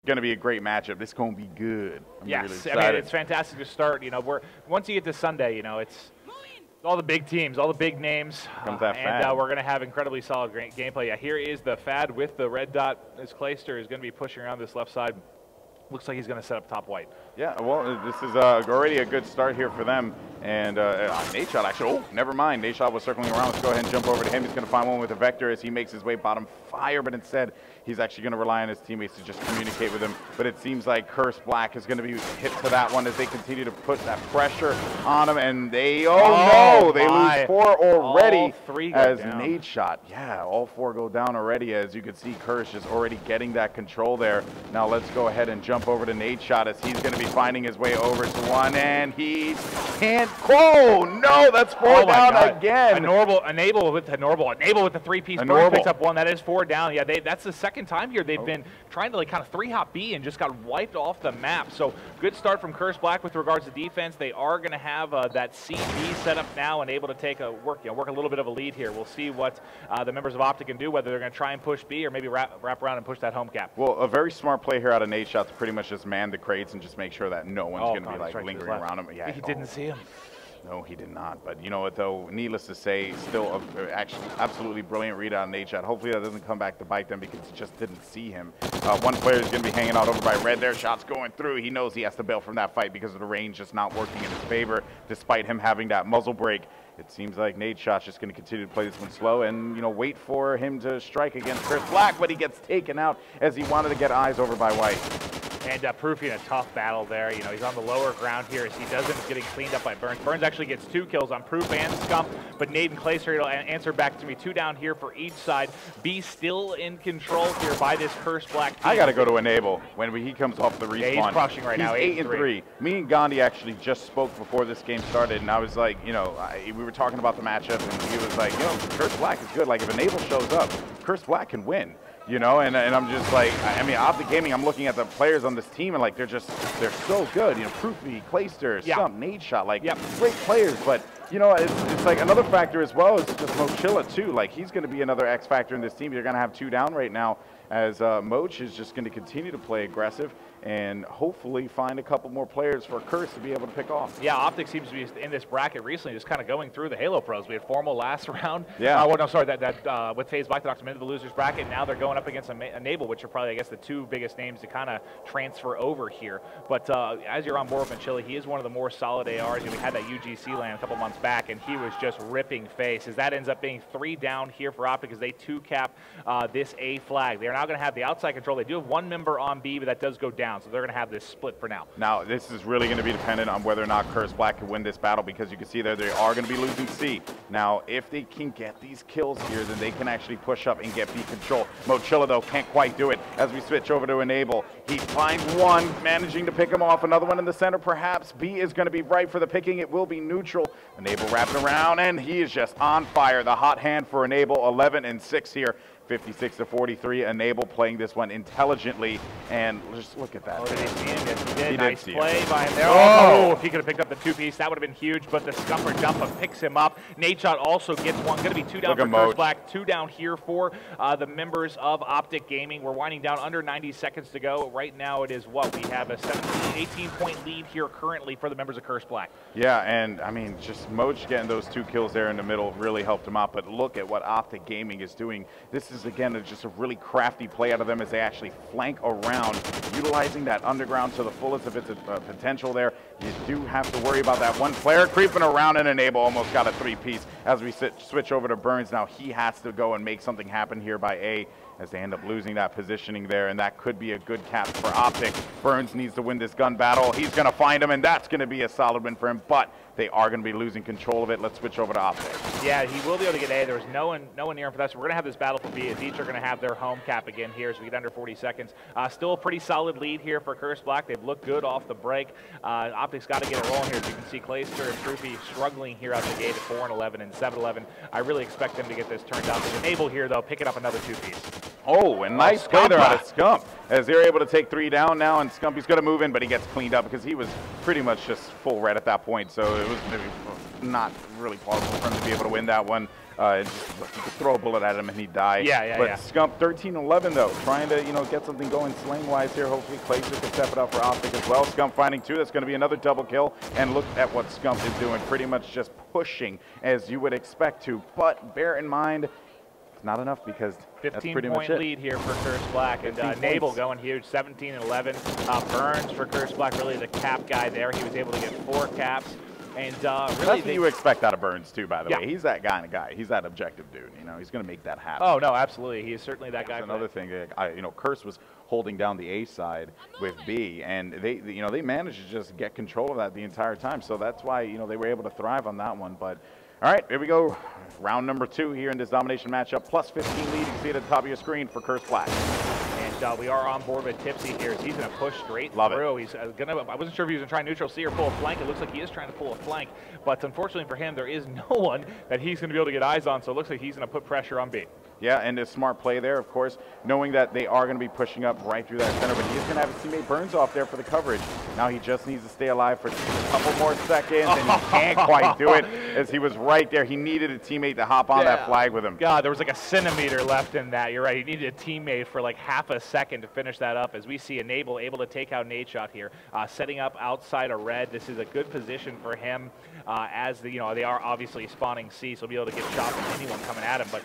going to be a great matchup. This is going to be good. I'm yes, really I mean, it's fantastic to start. You know, once you get to Sunday, you know, it's all the big teams, all the big names, and we're going to have incredibly solid gameplay. Yeah, here is the Fad with the red dot. As Clayster is going to be pushing around this left side. Looks like he's going to set up top white. Yeah, well, this is already a good start here for them. And Nadeshot actually, oh, never mind. Nadeshot was circling around. Let's go ahead and jump over to him. He's going to find one with a Vector as he makes his way bottom fire, but instead he's actually going to rely on his teammates to just communicate with him. But it seems like Curse Black is going to be hit to that one as they continue to put that pressure on him. And they, no, they lose 4 already. All 3 go as down. Nadeshot. Yeah, all 4 go down already. As you can see, Curse is already getting that control there. Now let's go ahead and jump over to Nadeshot as he's going to be finding his way over to one, and he can't. Oh no, that's 4 down again. Enable with the 3-piece burn picks up 1. That is 4 down. Yeah, that's the second time here they've been trying to like kind of 3-hop B and just got wiped off the map. So good start from Curse Black with regards to defense. They are going to have that CB set up now and able to take work a little bit of a lead here. We'll see what the members of OpTic can do, whether they're going to try and push B or maybe wrap around and push that home cap. Well, a very smart play here out of Nadeshot to pretty much just man the crates and just make sure that no one's going to be like lingering around him. Yeah, he didn't see him. No, he did not. But you know what, though? Needless to say, still actually absolutely brilliant read on Nadeshot. Hopefully that doesn't come back to bite them because he just didn't see him. One player is going to be hanging out over by red there. Shots going through. He knows he has to bail from that fight because of the range just not working in his favor, despite him having that muzzle break. It seems like Nadeshot's just going to continue to play this one slow and, you know, wait for him to strike against Curse Black, but he gets taken out as he wanted to get eyes over by white. And Proofy in a tough battle there. You know, he's on the lower ground here as he doesn't getting cleaned up by Burns. Burns actually gets 2 kills on Proof and Scump, but Nate and Clayster will answer back to me. 2 down here for each side. B still in control here by this Curse Black team. I got to go to Enable when he comes off the respawn. Yeah, he's crushing right now. 8-3. Me and Gandhi actually just spoke before this game started, and I was like, you know, we were talking about the matchup, and he was like, you know, Curse Black is good. Like, if Enable shows up, Curse Black can win. You know, and I'm just like, I mean, OpTic Gaming, I'm looking at the players on this team, and like, they're so good. You know, Proofy, Clayster, Scump, Nadeshot, like, great players. But, you know, it's like another factor as well is just Mochilla, too. Like, he's going to be another X factor in this team. You're going to have 2 down right now as Moch is just going to continue to play aggressive and hopefully find a couple more players for Curse to be able to pick off. Yeah, OpTic seems to be in this bracket recently, just kind of going through the Halo pros. We had Formal last round. Yeah. Well, no, sorry, that with FaZe Black, they knocked them into the losers bracket. Now they're going up against Enable, which are probably, I guess, the 2 biggest names to kind of transfer over here. But as you're on board with Chili, he is one of the more solid ARs. You know, we had that UGC land a couple months back, and he was just ripping face. As that ends up being 3 down here for OpTic as they 2-cap this A flag. They are now going to have the outside control. They do have 1 member on B, but that does go down, so they're going to have this split for now. Now, this is really going to be dependent on whether or not Curse Black can win this battle, because you can see there they are going to be losing C. Now, if they can get these kills here, then they can actually push up and get B control. Mochilla, though, can't quite do it. As we switch over to Enable, he finds one, managing to pick him off. Another one in the center, perhaps. B is going to be right for the picking. It will be neutral. Enable wrapping around, and he is just on fire. The hot hand for Enable, 11-6 here. 56-43, Enable playing this one intelligently, and just look at that. Oh, did he see him? Yes, he did. He nice did play by him there. Oh, if he could have picked up the 2-piece, that would have been huge, but the Scumper Dumper picks him up. Nadeshot also gets one. Going to be 2 down for Curse Black, 2 down here for the members of OpTic Gaming. We're winding down under 90 seconds to go. Right now it is what? We have a 18-point lead here currently for the members of Curse Black. Yeah, and I mean, just Moch getting those 2 kills there in the middle really helped him out, but look at what OpTic Gaming is doing. This is, again, just a really crafty play out of them as they actually flank around, utilizing that underground to the fullest of its potential there. You do have to worry about that one player creeping around, and Enable almost got a 3-piece. As we switch over to Burns, now he has to go and make something happen here by A, as they end up losing that positioning there, and that could be a good cap for OpTic. Burns needs to win this gun battle. He's going to find him, and that's going to be a solid win for him, but they are going to be losing control of it. Let's switch over to OpTic. Yeah, he will be able to get A. There's no one near him for that, so we're going to have this battle for B, as each are going to have their home cap again here as we get under 40 seconds. Still a pretty solid lead here for Curse Black. They've looked good off the break. OpTic's got to get it rolling here. As you can see, Clayster and Proofy struggling here out the gate at 4-11 and 7-11. I really expect them to get this turned out. Enable here, though, picking up another 2-piece. Oh, and nice play there out of Scump, as they're able to take 3 down now, and Scumpy's going to move in, but he gets cleaned up because he was pretty much just full red at that point, so it was maybe not really plausible for him to be able to win that one. Just, you could throw a bullet at him and he'd die. But Scump 13-11 though, trying to get something going sling-wise here. Hopefully Clayster can step it up for OpTic as well. Scump finding 2. That's going to be another double kill. And look at what Scump is doing, pretty much just pushing as you would expect to. But bear in mind, it's not enough because that's pretty much it. 15-point lead here for Curse Black, and Nabel going huge, 17-11. Burns for Curse Black, really the cap guy there. He was able to get 4 caps. And really, that's what you expect out of Burns too, by the way. He's that kind of guy. He's that objective dude. He's going to make that happen. Oh no, absolutely. He is certainly that guy. Another thing, Curse was holding down the A side with B, and they managed to just get control of that the entire time. So that's why they were able to thrive on that one. But all right, here we go. Round number 2 here in this domination matchup. Plus 15 lead. You can see it at the top of your screen for Curse Black. We are on board with Tipsy here. He's going to push straight through. He's I wasn't sure if he was going to try neutral C or pull a flank. It looks like he is trying to pull a flank, but unfortunately for him, there is no one that he's going to be able to get eyes on. So it looks like he's going to put pressure on B. Yeah, and a smart play there, of course, knowing that they are going to be pushing up right through that center, but he is going to have his teammate Burns off there for the coverage. Now he just needs to stay alive for a couple more seconds, and he can't quite do it as he was right there. He needed a teammate to hop on that flag with him. God, there was like a centimeter left in that. You're right. He needed a teammate for like half a second to finish that up, as we see Enable able to take out Nadeshot here, setting up outside of red. This is a good position for him, as they are obviously spawning C, so he'll be able to get shot from anyone coming at him. But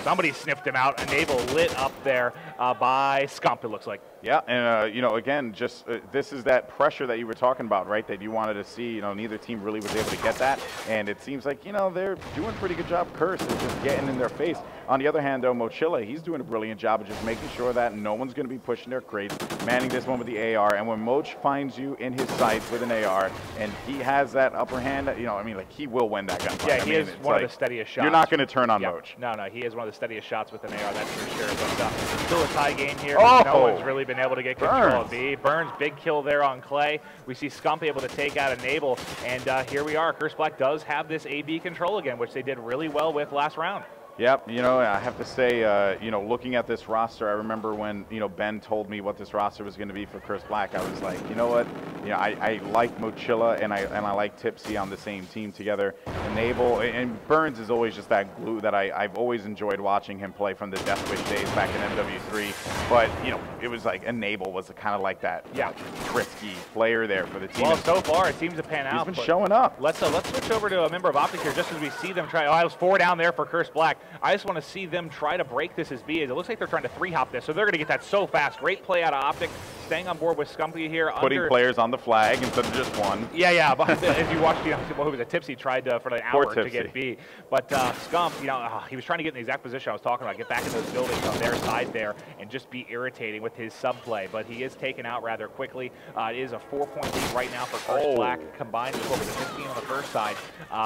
somebody sniffed him out. Enable lit up there by Scump, it looks like. Yeah, and again, just this is that pressure that you were talking about, right? That you wanted to see. Neither team really was able to get that, and it seems like they're doing a pretty good job. Curse is just getting in their face. On the other hand, though, Mochila, he's doing a brilliant job of just making sure that no one's going to be pushing their crates, manning this one with the AR. And when Moch finds you in his sights with an AR, and he has that upper hand, he will win that gunfight. Yeah, he is one of the steadiest shots. You're not going to turn on Moch. No, he is one of the steadiest shots with an AR, that's for sure. But still a tie game here. No one's really been able to get control of B. Burns, big kill there on Clay. We see Scump able to take out Enable, and here we are. Curse Black does have this AB control again, which they did really well with last round. Yep, I have to say, looking at this roster, I remember when, Ben told me what this roster was going to be for Curse Black, I was like, you know what, I like Mochila and I like Tipsy on the same team together. Enable, and Burns is always just that glue that I've always enjoyed watching him play from the Death Wish days back in MW3, but, it was like Enable was kind of like that risky player there for the team. Well, so far it seems to pan out. He's been showing up. Let's switch over to a member of OpTic here just as we see them try. I was 4 down there for Curse Black. I just want to see them try to break this as B. It looks like they're trying to 3-hop this, so they're going to get that so fast. Great play out of OpTic, staying on board with Scumpy here. Putting players on the flag instead of just one. Yeah, but if you watched, who was it? Tipsy tried for an hour to get B. But Scump, he was trying to get in the exact position I was talking about, get back in those buildings on their side there and just be irritating with his subplay. But he is taken out rather quickly. It is a 4-point lead right now for Curse Black, combined with over the 15 on the first side.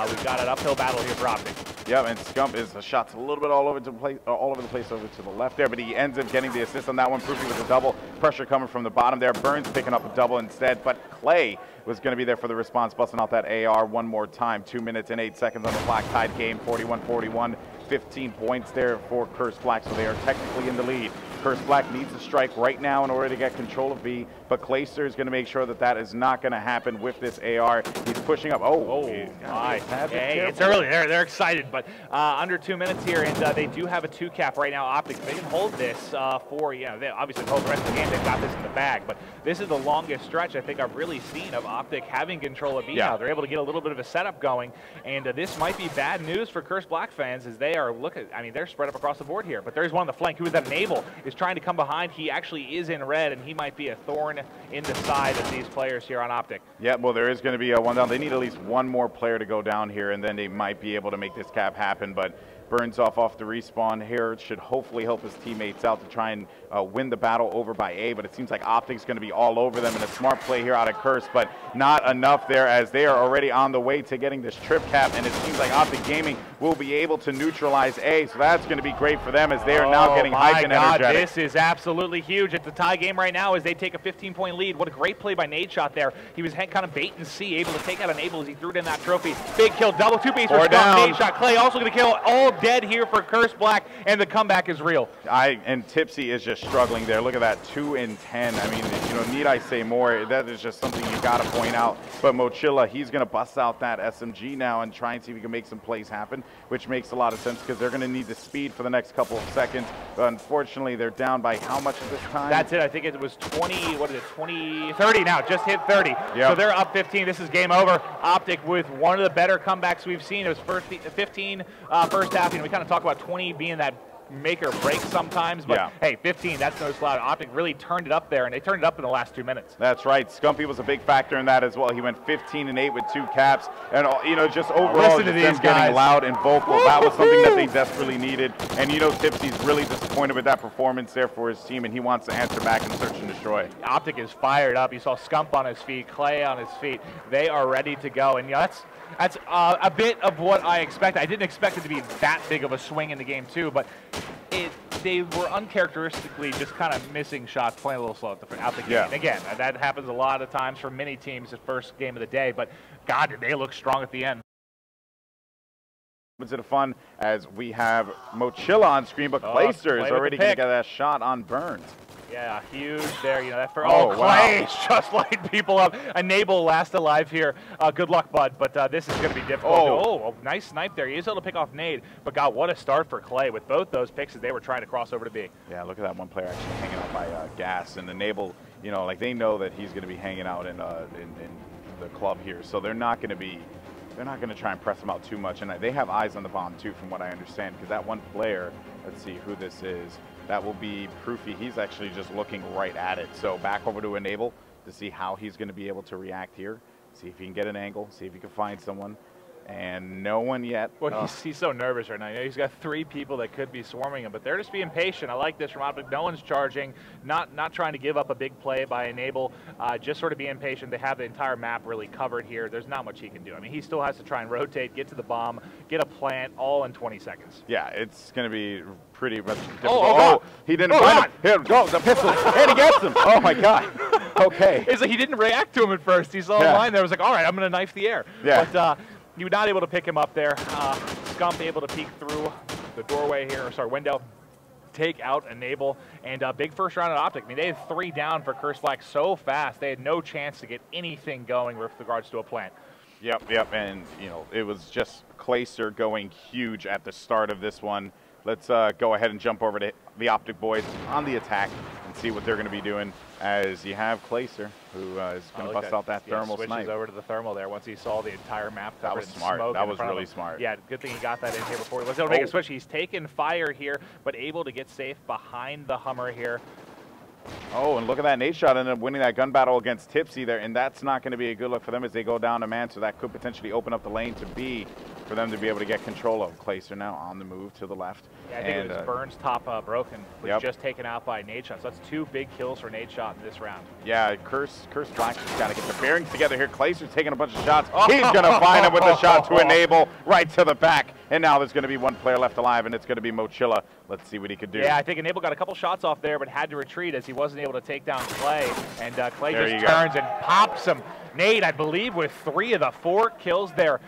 We've got an uphill battle here for OpTic. Yeah, and Scump is a shot's a little bit all over the place over to the left there, but he ends up getting the assist on that one. Proofy with a double. Pressure coming from the bottom there. Burns picking up a double instead, but Clay was going to be there for the response, busting out that AR one more time. 2 minutes and 8 seconds on the clock. Tied game, 41-41. 15 points there for Curse Black, so they are technically in the lead. Curse Black needs to strike right now in order to get control of B, but Clayster is going to make sure that that is not going to happen with this AR. He's pushing up. Hey, it's early. They're excited, but under 2 minutes here, and they do have a 2-cap right now. OpTic, they can hold this for, they obviously hold the rest of the game. They've got this in the bag, but this is the longest stretch I think I've really seen of OpTic having control of B now. They're able to get a little bit of a setup going, and this might be bad news for Curse Black fans as they are they're spread up across the board here, but there's one on the flank. Who is that? Enable is trying to come behind. He actually is in red, and he might be a thorn in the side of these players here on OpTic. Yeah, well, there is going to be a one down. They need at least one more player to go down here, and then they might be able to make this cap happen, but Burns off the respawn here should hopefully help his teammates out to try and win the battle over by A, but it seems like OpTic's going to be all over them, and a smart play here out of Curse, but not enough there as they are already on the way to getting this trip cap, and it seems like OpTic Gaming will be able to neutralize A, so that's going to be great for them as they are now getting hyped and energetic. This is absolutely huge. It's a tie game right now as they take a 15-point lead. What a great play by Nadeshot there. He was kind of bait and see, able to take out Enable as he threw it in that trophy. Big kill, double 2-piece for Nadeshot. Clay also going to kill all dead here for Curse Black, and the comeback is real. And Tipsy is just struggling there. Look at that, 2 and 10. I mean, you know, need I say more? That is just something you got to point out. But Mochila, he's going to bust out that SMG now and try and see if he can make some plays happen, which makes a lot of sense because they're going to need the speed for the next couple of seconds. But unfortunately, they're down by how much at this time? That's it. I think it was 20, what is it, 30 now, just hit 30. Yep. So they're up 15. This is game over. OpTic with one of the better comebacks we've seen. It was 15 first half. You know, we kind of talk about 20 being that make or break sometimes, but hey, 15, that's no slouch. OpTic really turned it up there, and they turned it up in the last 2 minutes. That's right. Scumpy was a big factor in that as well. He went 15 and 8 with 2 caps, and you know, just overall, just them getting loud and vocal. That was something that they desperately needed. And you know, Tipsy's really disappointed with that performance there for his team, and he wants to answer back and search and destroy. OpTic is fired up. You saw Scump on his feet, Clay on his feet. They are ready to go, and you know, that's a bit of what I expected. I didn't expect it to be that big of a swing in the game too, but they were uncharacteristically just kind of missing shots, playing a little slow out the game. And again, that happens a lot of times for many teams the first game of the day, but God, did they look strong at the end. It's fun as we have Mochila on screen, but Clayster is already going to get that shot on Burns. Yeah, huge there. You know that for Clay just lighting people up. Enable last alive here. Good luck, bud. But this is going to be difficult. Nice snipe there. He is able to pick off Nade. But God, what a start for Clay with both those picks as they were trying to cross over to B. Yeah, look at that one player actually hanging out by Gas and Enable. You know, like they know that he's going to be hanging out in the club here, so they're not going to be. They're not going to try and press him out too much, and they have eyes on the bomb too, from what I understand. Because that one player, let's see who this is. That will be Proofy. He's actually just looking right at it. So back over to Enable to see how he's going to be able to react here. See if he can get an angle. See if he can find someone. And no one yet. Well, he's so nervous right now. You know, he's got 3 people that could be swarming him, but they're just being patient. I like this from OpTic. No one's charging, not trying to give up a big play by Enable, just sort of being patient. They have the entire map really covered here. There's not much he can do. I mean, he still has to try and rotate, get to the bomb, get a plant, all in 20 seconds. Yeah, it's going to be pretty much difficult. He didn't find him. Here goes the pistol, and he gets him. Oh, my God. Okay. It's like he didn't react to him at first. He saw a line there. I was like, all right, I'm going to knife the air. Yeah. But, you're not able to pick him up there. Scump able to peek through the doorway here, window, take out Enable, and big first round at OpTic. I mean, they had 3 down for Curse Black so fast, they had no chance to get anything going with regards to a plant. Yep, and you know, it was just Clayster going huge at the start of this one. Let's go ahead and jump over to the OpTic boys on the attack and see what they're going to be doing as you have Clayster, who is going to bust out that thermal snipe. Switches over to the thermal there once he saw the entire map. That was smart. That was really smart. Yeah, good thing he got that in here before he was able to make a switch. He's taken fire here, but able to get safe behind the Hummer here. Oh, and look at that nade shot, ended up winning that gun battle against Tipsy there, and that's not going to be a good look for them as they go down a man, so that could potentially open up the lane to B for them to be able to get control of. Clayster now on the move to the left. Yeah, I think it was Burns' top broken, was just taken out by Nade Shot, so that's 2 big kills for Nade Shot in this round. Yeah, Curse Black's just got to get the bearings together here. Clayster's taking a bunch of shots. He's going to find him with the shot to Enable right to the back, and now there's going to be 1 player left alive, and it's going to be Mochila. Let's see what he could do. Yeah, I think Enable got a couple shots off there, but had to retreat as he wasn't able to take down Clay. And Clay just turns and pops him. Nade, I believe, with 3 of the 4 kills there.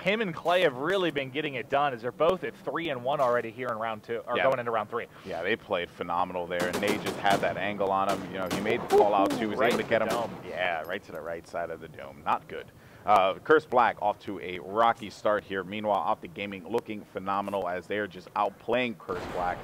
Him and Clay have really been getting it done as they're both at 3 and 1 already here in round 2, or going into round 3. Yeah, they played phenomenal there, and Nade just had that angle on him. You know, he made the call out too. He was able to get him. Yeah, right to the right side of the dome. Not good. Curse Black off to a rocky start here. Meanwhile, OpTic Gaming looking phenomenal as they're just outplaying Curse Black.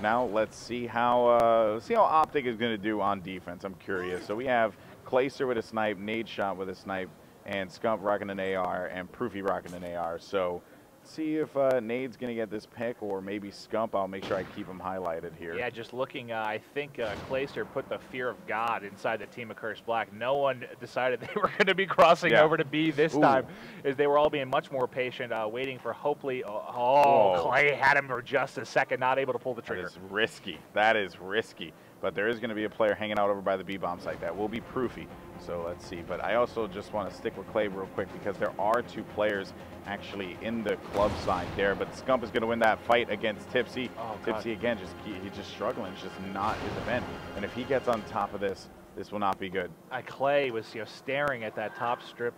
Now let's see how OpTic is going to do on defense. I'm curious. So we have Clayster with a snipe, Nade Shot with a snipe, and Scump rocking an AR, and Proofy rocking an AR. So see if Nade's going to get this pick, or maybe Scump. I'll make sure I keep him highlighted here. Yeah, just looking, I think Clayster put the fear of God inside the team of Curse Black. No one decided they were going to be crossing over to B this time, as they were all being much more patient, waiting for hopefully. Clay had him for just a second, not able to pull the trigger. That is risky. That is risky. But there is going to be a player hanging out over by the B bomb site. That will be Proofy. So let's see. But I also just want to stick with Clay real quick because there are 2 players actually in the club side there. But Scump is going to win that fight against Tipsy. Tipsy again, he's just struggling. It's just not his event. And if he gets on top of this, this will not be good. Clay was staring at that top strip.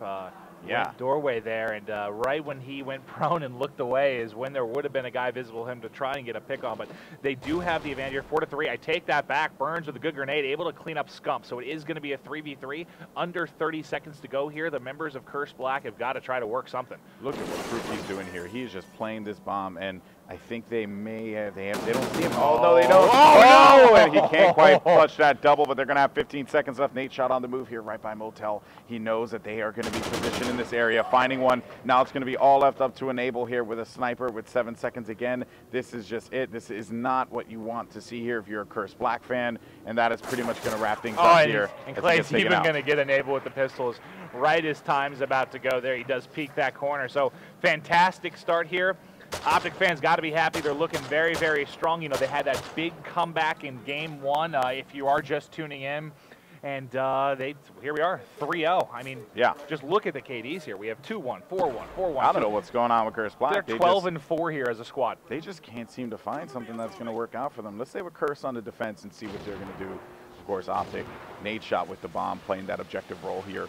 doorway there, and right when he went prone and looked away is when there would have been a guy visible to him to try and get a pick on, but they do have the advantage here, 4-3. I take that back. Burns with a good grenade, able to clean up Scump, so it is going to be a 3v3. Under 30 seconds to go here. The members of Curse Black have got to try to work something. Look at what Proofy's doing here. He is just playing this bomb, and I think they may have, they don't see him. Oh, no, they don't. Oh, no! And he can't quite clutch that double, but they're going to have 15 seconds left. Nate shot on the move here right by Motel. He knows that they are going to be positioned in this area, finding one. Now it's going to be all left up to Enable here with a sniper with 7 seconds again. This is just it. This is not what you want to see here if you're a Curse Black fan, and that is pretty much going to wrap things up here. And Clay's even going to get Enable with the pistols right as time's about to go there. He does peek that corner, so fantastic start here. OpTic fans got to be happy. They're looking very, very strong. You know, they had that big comeback in game one, if you are just tuning in. And here we are, 3-0. I mean, just look at the KDs here. We have 2-1, 4-1, 4-1. I don't know what's going on with Curse Black. They're 12-4 here as a squad. They just can't seem to find something that's going to work out for them. Let's stay with Curse on the defense and see what they're going to do. Of course, OpTic, Nate shot with the bomb, playing that objective role here.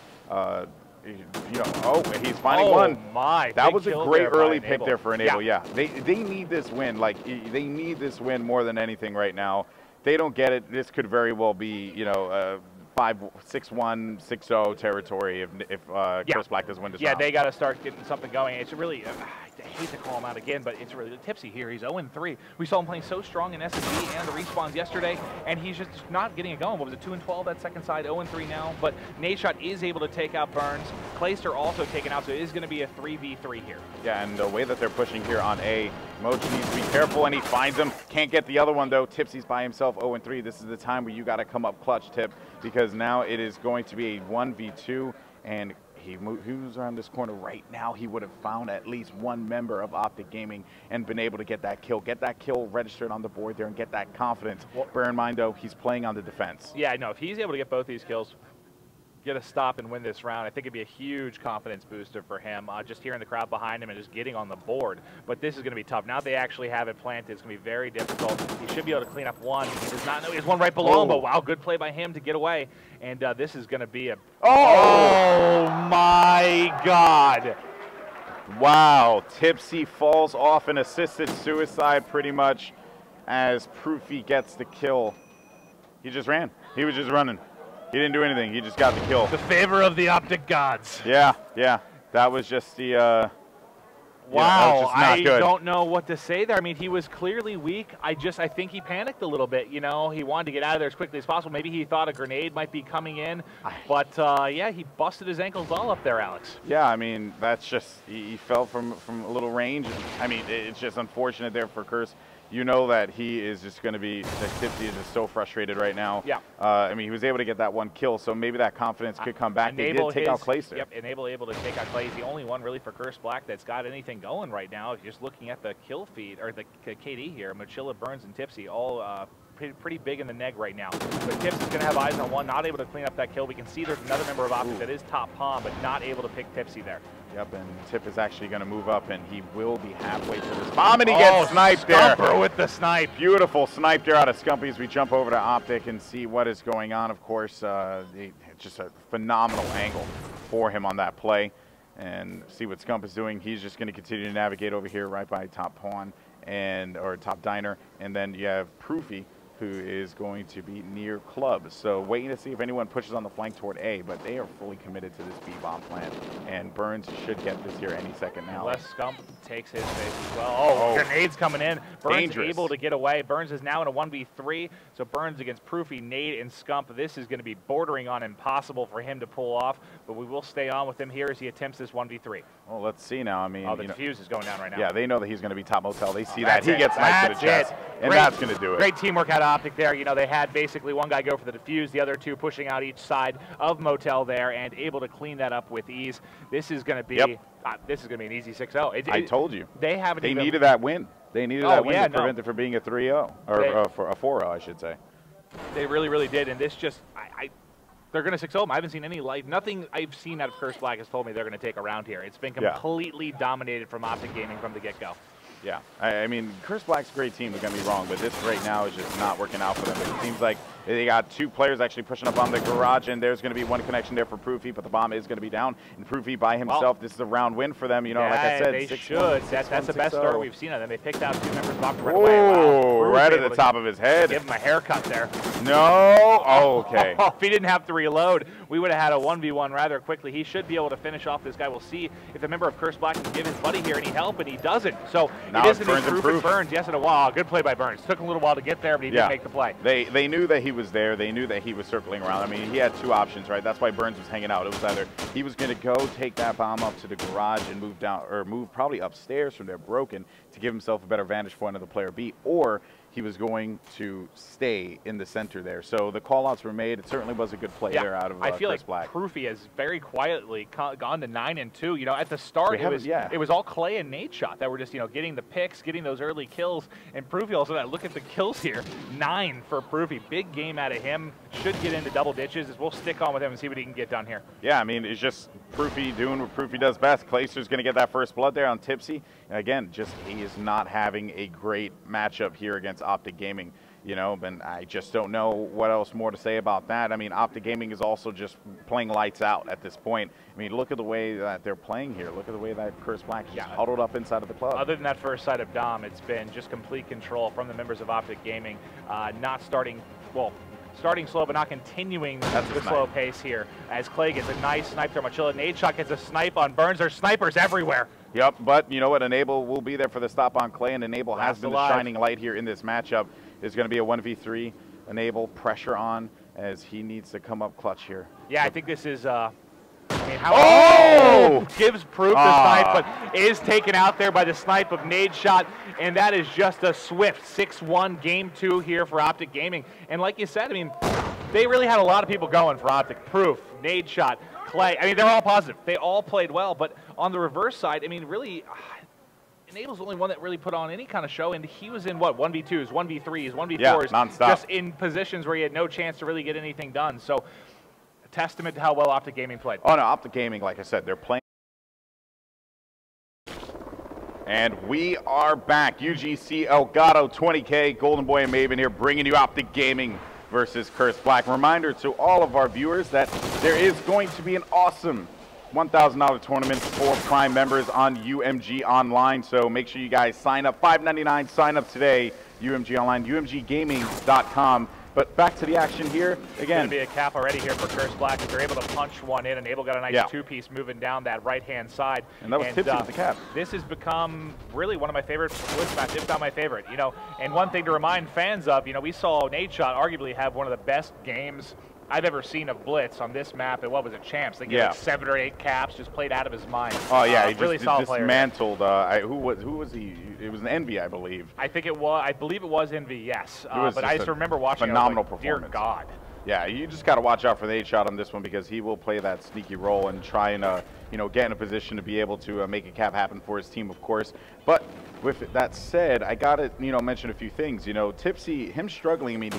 You know, he's finding one. That was a great early pick there for Enable. Yeah, they need this win. Like, they need this win more than anything right now. They don't get it. This could very well be, you know, 6-1, 6-0 territory if Curse Black doesn't win this round. They got to start getting something going. It's really, I hate to call him out again, but it's really tipsy here. He's 0-3. We saw him playing so strong in SSD and the respawns yesterday, and he's just not getting it going. What was it, 2-12 that second side, 0-3 now, but Nadeshot is able to take out Burns. Clayster also taken out, so it is going to be a 3v3 here. Yeah, and the way that they're pushing here on A, Moch needs to be careful, and he finds him. Can't get the other one, though. Tipsy's by himself, 0-3. This is the time where you got to come up clutch, Tip, because now it is going to be a 1v2, and he moves around this corner right now. He would have found at least one member of OpTic Gaming and been able to get that kill registered on the board there and get that confidence. Bear in mind, though, he's playing on the defense. Yeah, no, if he's able to get both these kills, get a stop and win this round, I think it'd be a huge confidence booster for him. Just hearing the crowd behind him and just getting on the board. But this is going to be tough. Now they actually have it planted. It's going to be very difficult. He should be able to clean up one. He does not know he has one right below him, but wow, good play by him to get away. And this is going to be a... Oh my God. Wow, Tipsy falls off an assisted suicide pretty much as Proofy gets the kill. He just ran. He was just running. He didn't do anything. He just got the kill. The favor of the OpTic gods. Yeah. That was just the... wow, I don't know what to say there. I mean, he was clearly weak. I think he panicked a little bit. You know, he wanted to get out of there as quickly as possible. Maybe he thought a grenade might be coming in. But, yeah, he busted his ankles all up there, Alex. Yeah, I mean, that's just... He fell from a little range. I mean, it's just unfortunate there for Curse. You know that he is just going to be, that Tipsy is just so frustrated right now. Yeah. I mean, he was able to get that one kill, so maybe that confidence could come back. They did take out Clayster. Yep, Enable able to take out Clay. He's the only one really for Curse Black that's got anything going right now. If you're just looking at the kill feed, or the KD here, Mochilla, Burns, and Tipsy all pretty big in the neg right now. But Tips is going to have eyes on one, not able to clean up that kill. We can see there's another member of OpTic that is top palm, but not able to pick Tipsy there. Yep, and Tip is actually going to move up, and he will be halfway to this bomb, and he gets sniped there. Scumper with the snipe. Beautiful snipe there out of Scumpy as we jump over to OpTic and see what is going on. Of course, just a phenomenal angle for him on that play. And see what Scump is doing. He's just going to continue to navigate over here right by top pawn or top diner. And then you have Proofy, who is going to be near club. So waiting to see if anyone pushes on the flank toward A, but they are fully committed to this B-bomb plan. And Burns should get this here any second now. Unless Scump takes his face as well. Grenades coming in. Burns able to get away. Burns is now in a 1v3. So Burns against Proofy, Nade, and Scump. This is going to be bordering on impossible for him to pull off, but we will stay on with him here as he attempts this 1v3. Well, let's see now. I mean, the defuse is going down right now. Yeah, they know that he's going to be top Motel. They see that. He gets sniped to the chest. And that's going to do it. Great teamwork out of OpTic there. You know, they had basically one guy go for the defuse, the other two pushing out each side of Motel there, and able to clean that up with ease. This is going to be this is going to be an easy 6-0. I told you. They haven't. They needed that win. They needed that win to prevent it from being a 3-0 or for a 4-0, I should say. They really, really did, and this just they're going to 6-0. I haven't seen any life. Nothing I've seen out of Curse Black has told me they're going to take a round here. It's been completely dominated from OpTic Gaming from the get-go. Yeah, I mean, Curse Black's a great team, don't get me wrong, but this right now is just not working out for them. It seems like They got two players actually pushing up on the garage, and there's going to be one connection there for Proofy, but the bomb is going to be down. And Proofy by himself, this is a round win for them. You know, yeah, like I said, they should. That's the best start we've seen of them. They picked out two members of OpTic right away. Wow. Right at the top of his head. Give him a haircut there. No. Oh, okay. If he didn't have to reload, we would have had a 1v1 rather quickly. He should be able to finish off this guy. We'll see if a member of Curse Black can give his buddy here any help, and he doesn't. So now it isn't Burns. Burns. Yes, and a wow. Good play by Burns. Took him a little while to get there, but he did make the play. They knew that he was there. They knew that he was circling around. I mean, he had two options, right? That's why Burns was hanging out. It was either he was going to go take that bomb up to the garage and move down, or move probably upstairs from there broken to give himself a better vantage point of the player B, or he was going to stay in the center there. So the call-outs were made. It certainly was a good play there out of I feel Chris like Black. Proofy has very quietly gone to 9-2. You know, at the start it was all Clay and Nadeshot that were just, you know, getting the picks, getting those early kills. And Proofy also, look at the kills here. 9 for Proofy. Big game out of him. Should get into double ditches. We'll stick on with him and see what he can get done here. Yeah, I mean, it's just Proofy doing what Proofy does best. Clayster's going to get that first blood there on Tipsy. And again, just he is not having a great matchup here against OpTic Gaming. You know, and I just don't know what else more to say about that. I mean, OpTic Gaming is also just playing lights out at this point. I mean, look at the way that they're playing here. Look at the way that Curse Black is just huddled up inside of the club. Other than that first side of Dom, it's been just complete control from the members of OpTic Gaming, not starting, well, starting slow, but not continuing the slow pace here. As Clay gets a nice snipe there, Machilla. Nadeshot gets a snipe on Burns. There's snipers everywhere. Yep, but you know what? Enable will be there for the stop on Clay, and Enable has been the shining light here in this matchup. It's going to be a 1v3. Enable, pressure on, as he needs to come up clutch here. Yeah, I think this is, I mean, how gives Proof the snipe, but is taken out there by the snipe of Nadeshot, and that is just a swift 6-1 game 2 here for OpTic Gaming. And like you said, I mean, they really had a lot of people going for OpTic. Proof, Nadeshot, Clay. I mean, they're all positive. They all played well, but on the reverse side, I mean, really, Enable's the only one that really put on any kind of show, and he was in, what, 1v2s, 1v3s, 1v4s, nonstop. just in positions where he had no chance to really get anything done. So, a testament to how well OpTic Gaming played. Oh, no, OpTic Gaming, like I said, they're playing. And we are back. UGC Elgato 20K, Golden Boy and Maven here, bringing you OpTic Gaming versus Curse Black. Reminder to all of our viewers that there is going to be an awesome $1,000 tournament for Prime members on UMG Online. So make sure you guys sign up. $5.99. Sign up today. UMG Online, UMGgaming.com. But back to the action here. Again, going to be a cap already here for Curse Black. If they're able to punch one in, Enable got a nice two-piece moving down that right-hand side. And that was Tipsy with the cap. This has become really one of my favorite Blitz matches, if not my favorite. You know, and one thing to remind fans of, you know, we saw Nadeshot arguably have one of the best games I've ever seen of Blitz on this map. And what was it, Champs? They gave like 7 or 8 caps, just played out of his mind. Oh yeah, he really just dismantled. Who was he? It was an Envy, I believe. I believe it was Envy. Yes, but I just remember watching. Phenomenal performance. Dear God. Yeah, you just got to watch out for the Nadeshot on this one, because he will play that sneaky role and try and you know, get in a position to be able to make a cap happen for his team, of course. But with that said, I got to, you know, mention a few things. You know, Tipsy, him struggling. I mean,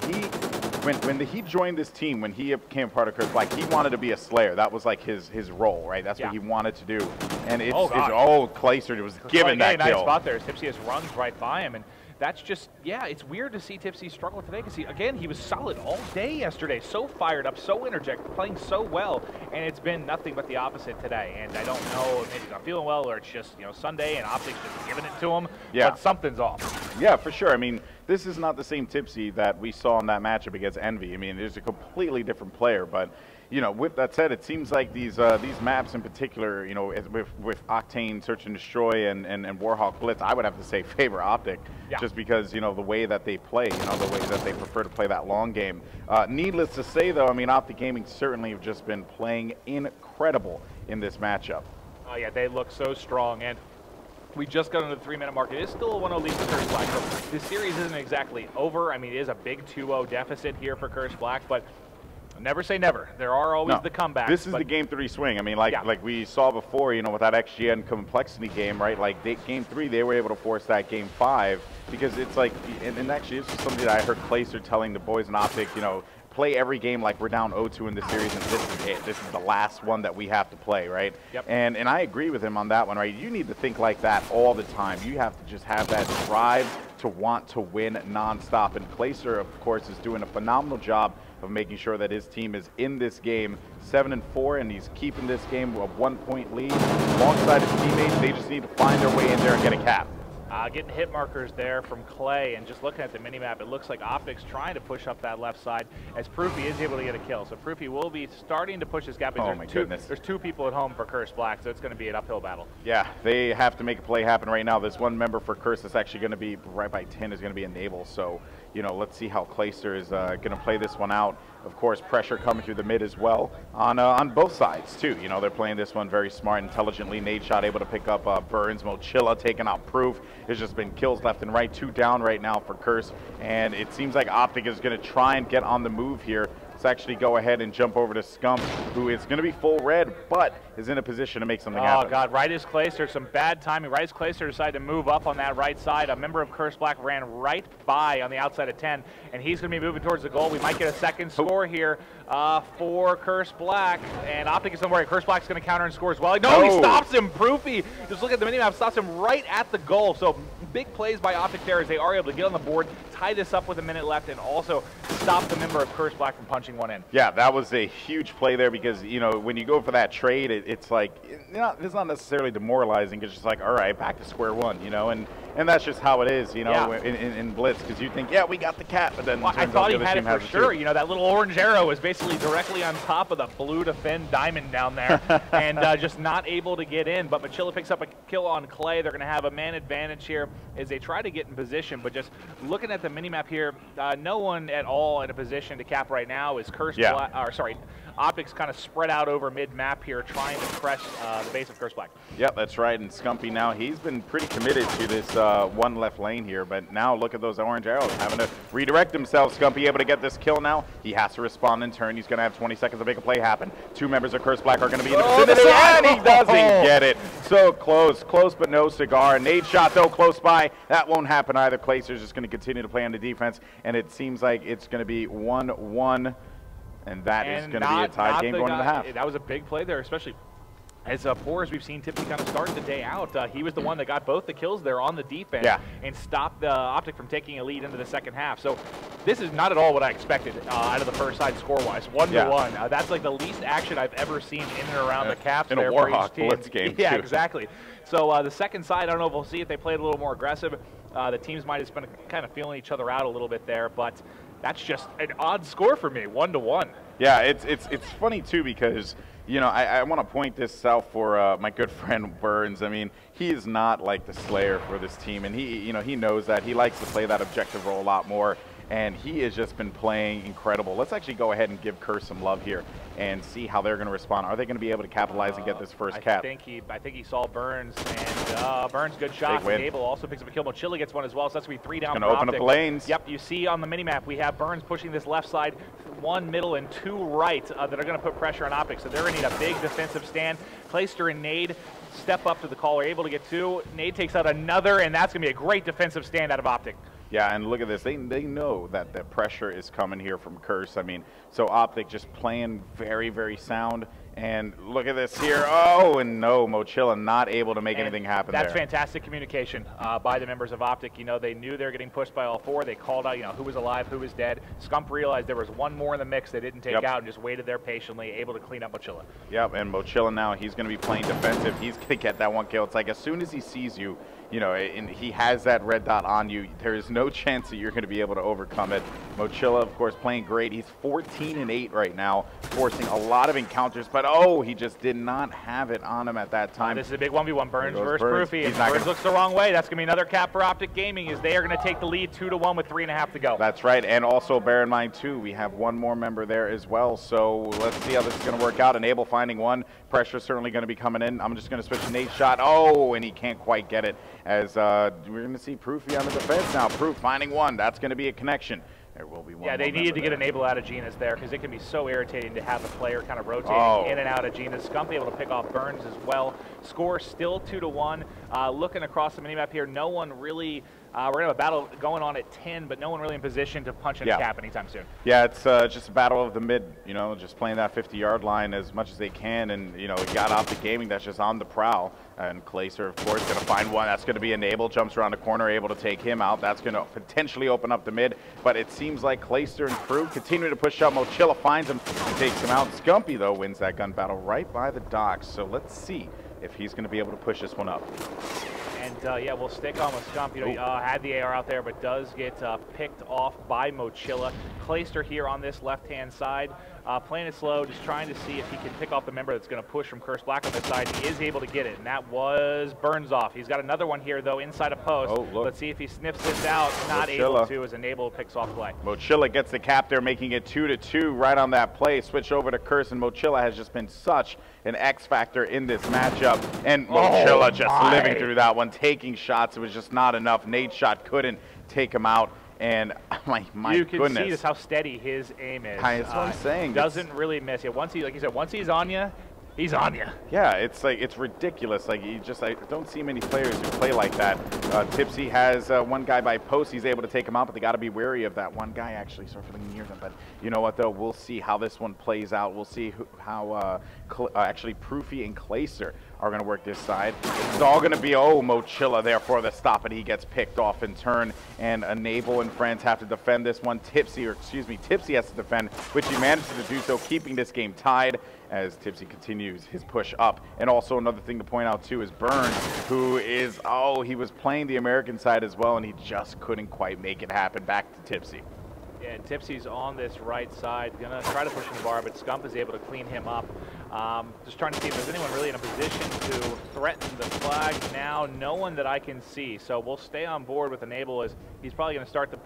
when he joined this team, when he became part of Curse Black, he wanted to be a Slayer. That was like his role, right? That's what he wanted to do. And Clayster was given that kill. Nice spot there. Tipsy has runs right by him, and that's just, it's weird to see Tipsy struggle today, because he was solid all day yesterday, so fired up, so energetic, playing so well, and it's been nothing but the opposite today. And I don't know if maybe he's not feeling well, or it's just, you know, Sunday and OpTic's just giving it to him. But something's off. Yeah, for sure. I mean, this is not the same Tipsy that we saw in that matchup against Envy. I mean, there's a completely different player, but you know, with that said, it seems like these maps in particular, you know, with Octane, Search and Destroy, and Warhawk Blitz, I would have to say favor OpTic, just because, you know, the way that they play, you know, the way that they prefer to play that long game. Needless to say, though, I mean, OpTic Gaming certainly have just been playing incredible in this matchup. Oh yeah, they look so strong, and we just got into the 3-minute mark. It is still a 1-0 lead for Curse Black. So this series isn't exactly over. I mean, it is a big 2-0 deficit here for Curse Black, but never say never. There are always the comebacks. This is the Game 3 swing. I mean, like we saw before, you know, with that XGN complexity game, right? Like Game 3, they were able to force that Game 5, because it's like, and actually, this is something that I heard Clayster telling the boys in OpTic, you know, play every game like we're down 0-2 in the series, and this is it. This is the last one that we have to play, right? Yep. And I agree with him on that one, right? You need to think like that all the time. You have to just have that drive to want to win nonstop. And Placer, of course, is doing a phenomenal job of making sure that his team is in this game 7-4, and he's keeping this game a 1-point lead alongside his teammates. They just need to find their way in there and get a cap. Getting hit markers there from Clay, and just looking at the minimap, it looks like OpTic's trying to push up that left side as Proofy is able to get a kill. So Proofy will be starting to push this gap. Oh my goodness. There's two people at home for Curse Black, so it's going to be an uphill battle. Yeah, they have to make a play happen right now. There's one member for Curse that's actually going to be right by 10 is going to be Enable. So, you know, let's see how Clayster is going to play this one out. Of course, pressure coming through the mid as well on both sides, too. You know, they're playing this one very smart, intelligently. Nade Shot able to pick up Burns. Mochilla taking out Proof. There's just been kills left and right. 2 down right now for Curse. And it seems like OpTic is going to try and get on the move here. Let's actually go ahead and jump over to Scump, who is going to be full red, but is in a position to make something happen. Oh, God, right as Clayster, some bad timing. Right as Clayster decided to move up on that right side, a member of Curse Black ran right by on the outside of 10, and he's going to be moving towards the goal. We might get a second score here for Curse Black, and OpTic is somewhere. Curse Black's going to counter and score as well. No, he stops him. Proofy, just look at the minimap, stops him right at the goal. So big plays by OpTic there as they are able to get on the board, tie this up with a minute left, and also stop the member of Curse Black from punching one in. Yeah, that was a huge play there because, you know, when you go for that trade, it's like, it's not necessarily demoralizing. It's just like, all right, back to square one, you know, and that's just how it is, you know, in Blitz, because you think, yeah, we got the cap, but then I thought he had it for sure. You know, that little orange arrow is basically directly on top of the blue to Finn diamond down there, and just not able to get in. But Mochilla picks up a kill on Clay. They're going to have a man advantage here as they try to get in position, but just looking at the minimap here, no one at all in a position to cap right now is Curse Black, or sorry, OpTic's kind of spread out over mid-map here, trying to press the base of Curse Black. Yep, that's right. And Scumpy now, he's been pretty committed to this one left lane here, but now look at those orange arrows, having to redirect himself. Scumpy able to get this kill now. He has to respond in turn. He's going to have 20 seconds to make a play happen. 2 members of Curse Black are going to be in the vicinity, and he doesn't get it. So close, but no cigar. Nade Shot, though, close by. That won't happen either. Clayster's just going to continue to play on the defense, and it seems like it's going to be 1-1. And that is going to be a tied game going into the half. That was a big play there, especially as poor as we've seen Tippy kind of start the day out. He was the one that got both the kills there on the defense and stopped OpTic from taking a lead into the second half. So this is not at all what I expected out of the first side score-wise. 1-1. That's like the least action I've ever seen in and around the caps in there a Warhawk Blitz game. Yeah, too. Exactly. So the second side, I don't know if we'll see if they played a little more aggressive. The teams might have been kind of feeling each other out a little bit there, but that's just an odd score for me, 1-1. Yeah, it's funny too because, you know, I want to point this out for my good friend Burns. I mean, he is not like the slayer for this team, and he knows that. He likes to play that objective role a lot more, and he has just been playing incredible. Let's actually go ahead and give Curse some love here and see how they're going to respond. Are they going to be able to capitalize and get this first cap? I think he saw Burns, and Burns, good shot. Gable also picks up a kill. Mochilla gets one as well, so that's going to be 3 down. Going to open up the lanes. Yep, you see on the minimap, we have Burns pushing this left side, 1 middle and 2 right that are going to put pressure on OpTic, so they're going to need a big defensive stand. Clayster and Nade step up to the call, are able to get 2. Nade takes out another, and that's going to be a great defensive stand out of OpTic. Yeah, and look at this. They know that the pressure is coming here from Curse. I mean, so OpTic just playing very, very sound. And look at this here. Oh, and no, Mochilla not able to make anything happen there. That's fantastic communication by the members of OpTic. You know, they knew they were getting pushed by all 4. They called out, you know, who was alive, who was dead. Scump realized there was one more in the mix they didn't take out and just waited there patiently, able to clean up Mochilla. Yep, and Mochilla now, he's going to be playing defensive. He's going to get that 1 kill. It's like as soon as he sees you, you know, and he has that red dot on you, there is no chance that you're going to be able to overcome it. Mochilla, of course, playing great. He's 14-8 right now, forcing a lot of encounters, but oh, he just did not have it on him at that time. This is a big 1v1, Burns versus Proofy. If Burns looks the wrong way, that's going to be another cap for OpTic Gaming, as they are going to take the lead 2-1 with 3.5 to go. That's right, and also bear in mind, too, we have one more member there as well, so let's see how this is going to work out. Enable finding one. Pressure certainly going to be coming in. I'm just going to switch to Nade Shot. Oh, and he can't quite get it, as we're going to see Proofy on the defense now. Proof finding one. That's going to be a connection. There will be one. Yeah, they needed to get Enable out of Gina's there, because it can be so irritating to have the player kind of rotating in and out of Gina's. Scump able to pick off Burns as well. Score still 2-1. Looking across the minimap here, no one really We're going to have a battle going on at 10, but no one really in position to punch in a cap anytime soon. Yeah, it's just a battle of the mid, you know, just playing that 50-yard line as much as they can. And, you know, we got OpTic Gaming that's just on the prowl. And Clayster, of course, going to find one. That's going to be Enable. Jumps around the corner, able to take him out. That's going to potentially open up the mid. But it seems like Clayster and crew continue to push up. Mochilla finds him and takes him out. Scumpy, though, wins that gun battle right by the docks. So let's see if he's going to be able to push this one up. And yeah, we'll stick on with Scump. You know, had the AR out there, but does get picked off by Mochilla. Clayster here on this left-hand side, playing it slow, just trying to see if he can pick off the member that's going to push from Curse Black on this side. He is able to get it, and that was Burns off. He's got another one here, though, inside a post. Oh, look. Let's see if he sniffs this out. Not able to, as Enable picks off play. Mochilla gets the cap there, making it 2-2 right on that play. Switch over to Curse, and Mochilla has just been such an X factor in this matchup. And Mochilla just living through that one, taking shots. It was just not enough. Nade's shot couldn't take him out. And my you goodness. can see just how steady his aim is. That's what I'm saying. Doesn't really miss. Yeah, once he, like you said, once he's on you, he's on you. Yeah, it's like, it's ridiculous. Like, you just, I don't see many players who play like that. Tipsy has one guy by post. He's able to take him out, but they got to be wary of that one guy actually circling near them. But you know what, though? We'll see how this one plays out. We'll see how actually Proofy and Clayster are going to work this side. It's all going to be, Mochilla there for the stop, and he gets picked off in turn. And Enable and friends have to defend this one. Tipsy has to defend, which he manages to do so, keeping this game tied as Tipsy continues his push up. And also another thing to point out too is Burns, who is, he was playing the American side as well, and he just couldn't quite make it happen. Back to Tipsy. Yeah, and Tipsy's on this right side, gonna try to push him the bar, but Scump is able to clean him up. Just trying to see if there's anyone really in a position to threaten the flag now. No one that I can see, so we'll stay on board with Enable as he's probably gonna start the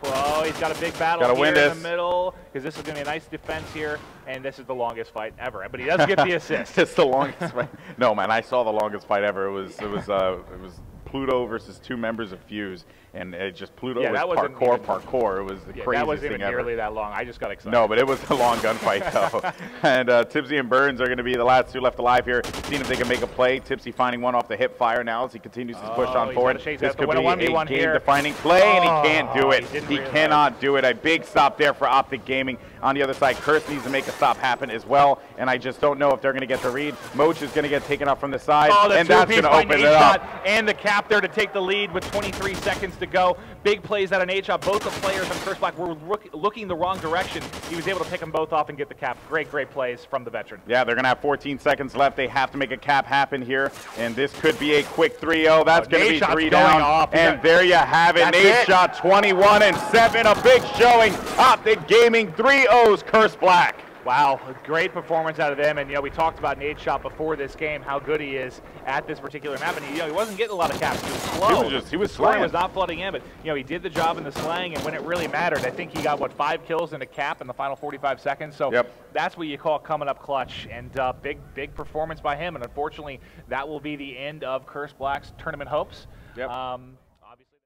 he's got a big battle here in the middle, because this is gonna be a nice defense here, and this is the longest fight ever. But he does get the assist. It's the longest fight. No, man, I saw the longest fight ever. It was Pluto versus two members of Fuse, and it just Pluto was parkour. It was the craziest that wasn't thing even ever. nearly that long. I just got excited. No, but it was a long gunfight though. And Tipsy and Burns are going to be the last two left alive here, seeing if they can make a play. Tipsy finding one off the hip fire now as he continues his push on forward. This could be a game-defining play, and he can't do it. He cannot do it. A big stop there for OpTic Gaming. On the other side, Curse needs to make a stop happen as well, and I just don't know if they're going to get the read. Moch is going to get taken up from the side, and that's going to open it up. And the cap there to take the lead with 23 seconds to go. Big plays out of Nate shot. Both the players on Curse Black were looking the wrong direction. He was able to pick them both off and get the cap. Great plays from the veteran. Yeah, they're going to have 14 seconds left. They have to make a cap happen here, and this could be a quick 3-0. That's going to be 3 down, and there you have it. Nate shot 21 and 7, a big showing. OpTic Gaming 3-0s Curse Black. Wow, a great performance out of them, and we talked about Nate Shot before this game, how good he is at this particular map, and he wasn't getting a lot of caps. He was slow. He was slaying. He was not flooding in, but he did the job in the slang, and when it really mattered, I think he got 5 kills and a cap in the final 45 seconds. So that's what you call coming up clutch, and big performance by him, and unfortunately, that will be the end of Curse Black's tournament hopes.